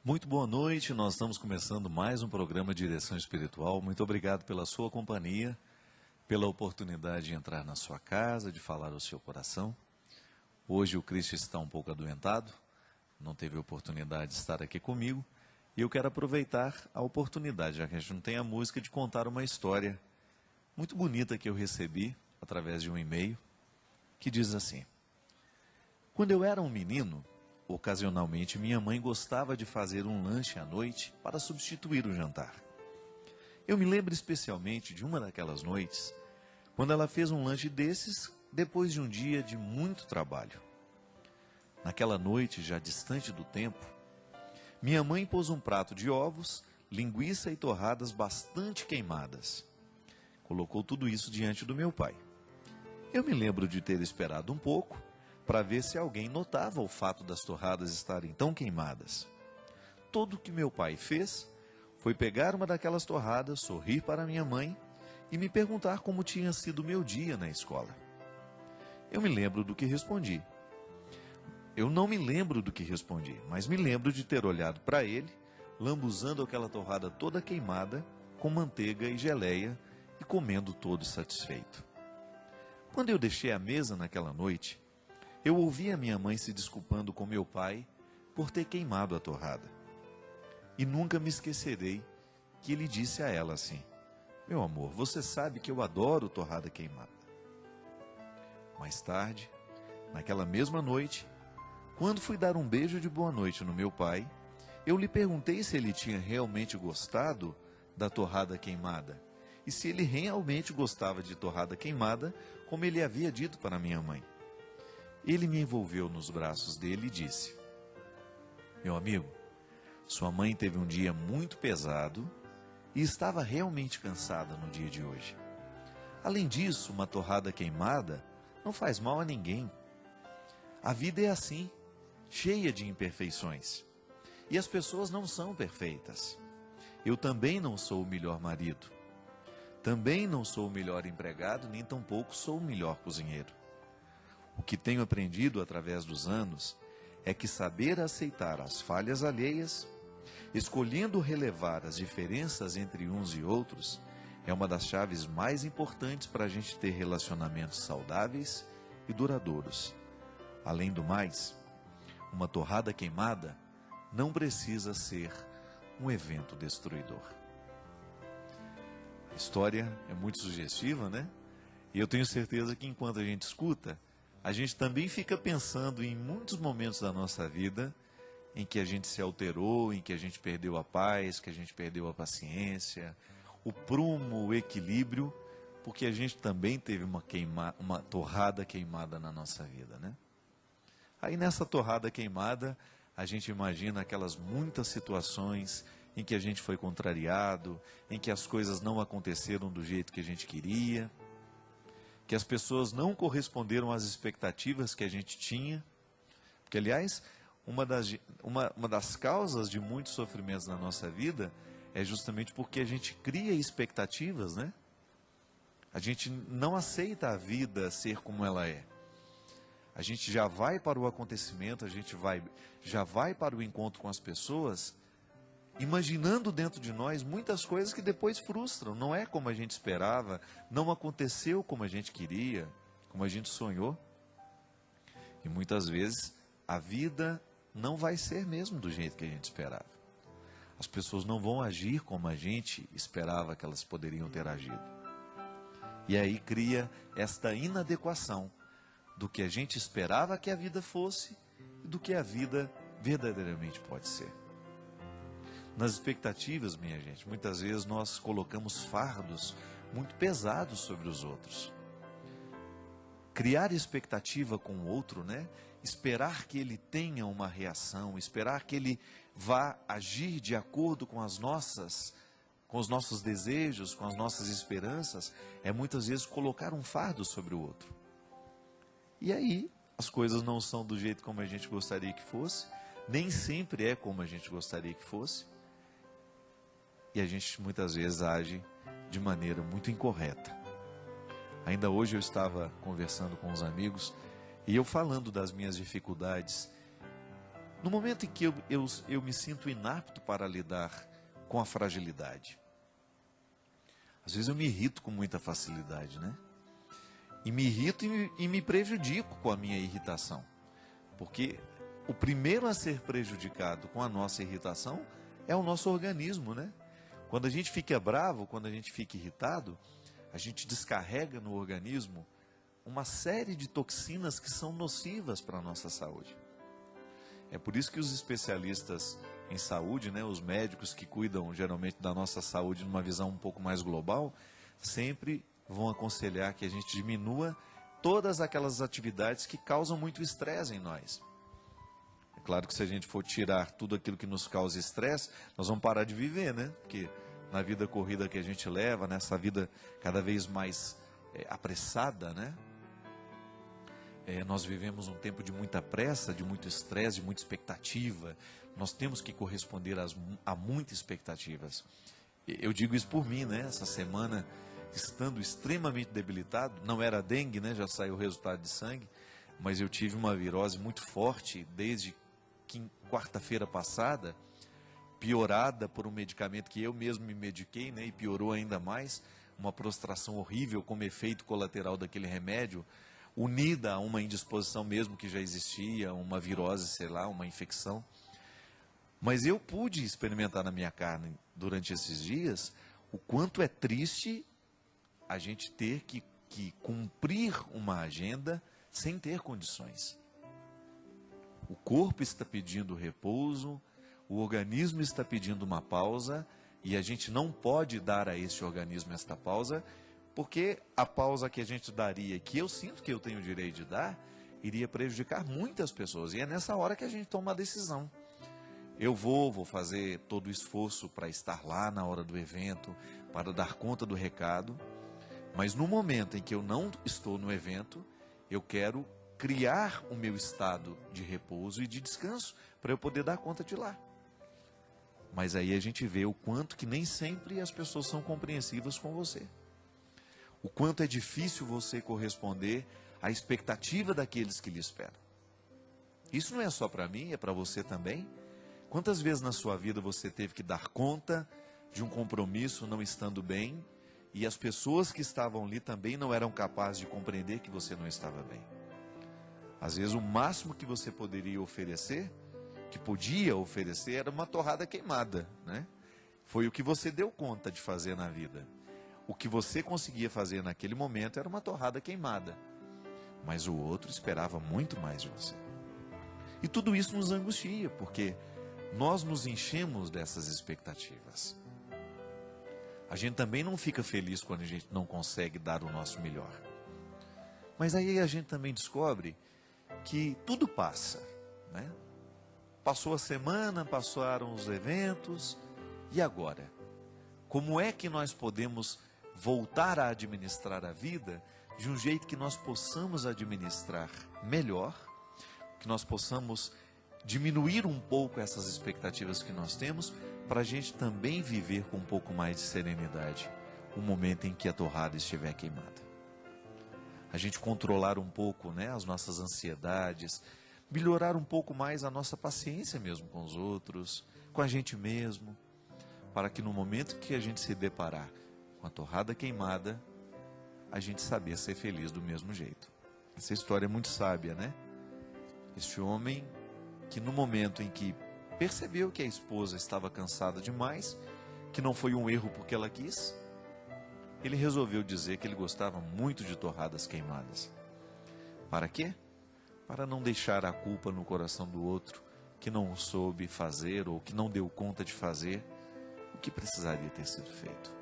Muito boa noite, nós estamos começando mais um programa de Direção Espiritual. Muito obrigado pela sua companhia, pela oportunidade de entrar na sua casa, de falar ao seu coração. Hoje o Cristo está um pouco adoentado, não teve oportunidade de estar aqui comigo, e eu quero aproveitar a oportunidade, já que a gente não tem a música, de contar uma história muito bonita que eu recebi através de um e-mail, que diz assim: quando eu era um menino, ocasionalmente minha mãe gostava de fazer um lanche à noite para substituir o jantar. Eu me lembro especialmente de uma daquelas noites, quando ela fez um lanche desses depois de um dia de muito trabalho. Naquela noite, já distante do tempo, minha mãe pôs um prato de ovos, linguiça e torradas bastante queimadas. Colocou tudo isso diante do meu pai. Eu me lembro de ter esperado um pouco para ver se alguém notava o fato das torradas estarem tão queimadas. Tudo o que meu pai fez foi pegar uma daquelas torradas, sorrir para minha mãe e me perguntar como tinha sido meu dia na escola. Eu me lembro do que respondi. Eu não me lembro do que respondi, mas me lembro de ter olhado para ele, lambuzando aquela torrada toda queimada, com manteiga e geleia, e comendo todo satisfeito. Quando eu deixei a mesa naquela noite, eu ouvi a minha mãe se desculpando com meu pai por ter queimado a torrada. E nunca me esquecerei que ele disse a ela assim: meu amor, você sabe que eu adoro torrada queimada. Mais tarde, naquela mesma noite, quando fui dar um beijo de boa noite no meu pai, eu lhe perguntei se ele tinha realmente gostado da torrada queimada e se ele realmente gostava de torrada queimada, como ele havia dito para minha mãe. Ele me envolveu nos braços dele e disse: meu amigo, sua mãe teve um dia muito pesado e estava realmente cansada no dia de hoje. Além disso, uma torrada queimada não faz mal a ninguém. A vida é assim, cheia de imperfeições. E as pessoas não são perfeitas. Eu também não sou o melhor marido. Também não sou o melhor empregado, nem tampouco sou o melhor cozinheiro. O que tenho aprendido através dos anos é que saber aceitar as falhas alheias, escolhendo relevar as diferenças entre uns e outros, é uma das chaves mais importantes para a gente ter relacionamentos saudáveis e duradouros. Além do mais, uma torrada queimada não precisa ser um evento destruidor. A história é muito sugestiva, né? E eu tenho certeza que enquanto a gente escuta, a gente também fica pensando em muitos momentos da nossa vida em que a gente se alterou, em que a gente perdeu a paz, que a gente perdeu a paciência, o prumo, o equilíbrio, porque a gente também teve uma torrada queimada na nossa vida, né? Aí nessa torrada queimada, a gente imagina aquelas muitas situações em que a gente foi contrariado, em que as coisas não aconteceram do jeito que a gente queria, que as pessoas não corresponderam às expectativas que a gente tinha. Porque, aliás, uma das causas de muitos sofrimentos na nossa vida é justamente porque a gente cria expectativas, né? A gente não aceita a vida ser como ela é. A gente já vai para o acontecimento, já vai para o encontro com as pessoas, imaginando dentro de nós muitas coisas que depois frustram. Não é como a gente esperava, não aconteceu como a gente queria, como a gente sonhou. E muitas vezes a vida não vai ser mesmo do jeito que a gente esperava. As pessoas não vão agir como a gente esperava que elas poderiam ter agido. E aí cria esta inadequação do que a gente esperava que a vida fosse e do que a vida verdadeiramente pode ser. Nas expectativas, minha gente, muitas vezes nós colocamos fardos muito pesados sobre os outros. Criar expectativa com o outro, né? Esperar que ele tenha uma reação, esperar que ele vá agir de acordo com os nossos desejos, com as nossas esperanças, é muitas vezes colocar um fardo sobre o outro. E aí, as coisas não são do jeito como a gente gostaria que fosse, nem sempre é como a gente gostaria que fosse, e a gente muitas vezes age de maneira muito incorreta. Ainda hoje eu estava conversando com os amigos e eu falando das minhas dificuldades No momento em que eu me sinto inapto para lidar com a fragilidade. Às vezes eu me irrito com muita facilidade, né? E me irrito e me prejudico com a minha irritação. Porque o primeiro a ser prejudicado com a nossa irritação é o nosso organismo, né? Quando a gente fica bravo, quando a gente fica irritado, a gente descarrega no organismo uma série de toxinas que são nocivas para a nossa saúde. É por isso que os especialistas em saúde, né, os médicos que cuidam geralmente da nossa saúde numa visão um pouco mais global, sempre vão aconselhar que a gente diminua todas aquelas atividades que causam muito estresse em nós. É claro que se a gente for tirar tudo aquilo que nos causa estresse, nós vamos parar de viver, né? Porque na vida corrida que a gente leva, nessa vida cada vez mais apressada, né? Nós vivemos um tempo de muita pressa, de muito estresse, de muita expectativa. Nós temos que corresponder a muitas expectativas. Eu digo isso por mim, né? Essa semana, estando extremamente debilitado, não era dengue, né? Já saiu o resultado de sangue, mas eu tive uma virose muito forte desde quarta-feira passada, piorada por um medicamento que eu mesmo me mediquei, né? E piorou ainda mais, uma prostração horrível como efeito colateral daquele remédio, unida a uma indisposição mesmo que já existia, uma virose, sei lá, uma infecção. Mas eu pude experimentar na minha carne, durante esses dias, o quanto é triste a gente ter que cumprir uma agenda sem ter condições. O corpo está pedindo repouso, o organismo está pedindo uma pausa, e a gente não pode dar a esse organismo esta pausa, porque a pausa que a gente daria, que eu sinto que eu tenho o direito de dar, iria prejudicar muitas pessoas. E é nessa hora que a gente toma a decisão. Eu vou fazer todo o esforço para estar lá na hora do evento, para dar conta do recado, mas no momento em que eu não estou no evento, eu quero criar o meu estado de repouso e de descanso para eu poder dar conta de lá. Mas aí a gente vê o quanto que nem sempre as pessoas são compreensivas com você. O quanto é difícil você corresponder à expectativa daqueles que lhe esperam. Isso não é só para mim, é para você também. Quantas vezes na sua vida você teve que dar conta de um compromisso não estando bem, e as pessoas que estavam ali também não eram capazes de compreender que você não estava bem? Às vezes o máximo que você poderia oferecer, que podia oferecer, era uma torrada queimada, né? Foi o que você deu conta de fazer na vida. O que você conseguia fazer naquele momento era uma torrada queimada. Mas o outro esperava muito mais de você. E tudo isso nos angustia, porque nós nos enchemos dessas expectativas. A gente também não fica feliz quando a gente não consegue dar o nosso melhor. Mas aí a gente também descobre que tudo passa, né? Passou a semana, passaram os eventos, e agora? Como é que nós podemos voltar a administrar a vida de um jeito que nós possamos administrar melhor, que nós possamos diminuir um pouco essas expectativas que nós temos, para a gente também viver com um pouco mais de serenidade o momento em que a torrada estiver queimada. A gente controlar um pouco, né, as nossas ansiedades, melhorar um pouco mais a nossa paciência mesmo com os outros, com a gente mesmo, para que no momento que a gente se deparar com a torrada queimada, a gente saber ser feliz do mesmo jeito. Essa história é muito sábia, né? Este homem que no momento em que percebeu que a esposa estava cansada demais, que não foi um erro porque ela quis, ele resolveu dizer que ele gostava muito de torradas queimadas. Para quê? Para não deixar a culpa no coração do outro, que não soube fazer ou que não deu conta de fazer o que precisaria ter sido feito.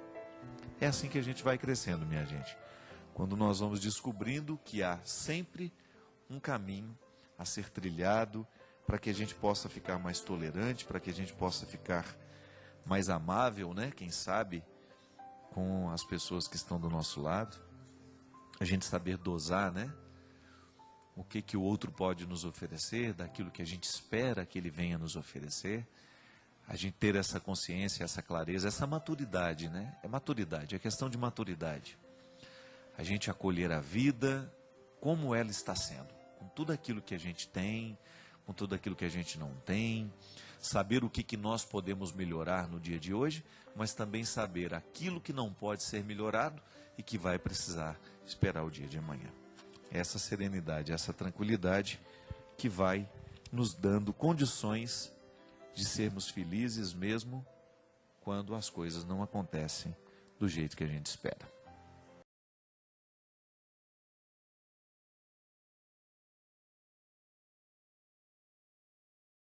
É assim que a gente vai crescendo, minha gente. Quando nós vamos descobrindo que há sempre um caminho a ser trilhado para que a gente possa ficar mais tolerante, para que a gente possa ficar mais amável, né? Quem sabe, com as pessoas que estão do nosso lado. A gente saber dosar, né? O que o outro pode nos oferecer, daquilo que a gente espera que ele venha nos oferecer. A gente ter essa consciência, essa clareza, essa maturidade, né? É maturidade, é questão de maturidade. A gente acolher a vida como ela está sendo, com tudo aquilo que a gente tem, com tudo aquilo que a gente não tem, saber o que nós podemos melhorar no dia de hoje, mas também saber aquilo que não pode ser melhorado e que vai precisar esperar o dia de amanhã. Essa serenidade, essa tranquilidade que vai nos dando condições de sermos felizes mesmo quando as coisas não acontecem do jeito que a gente espera.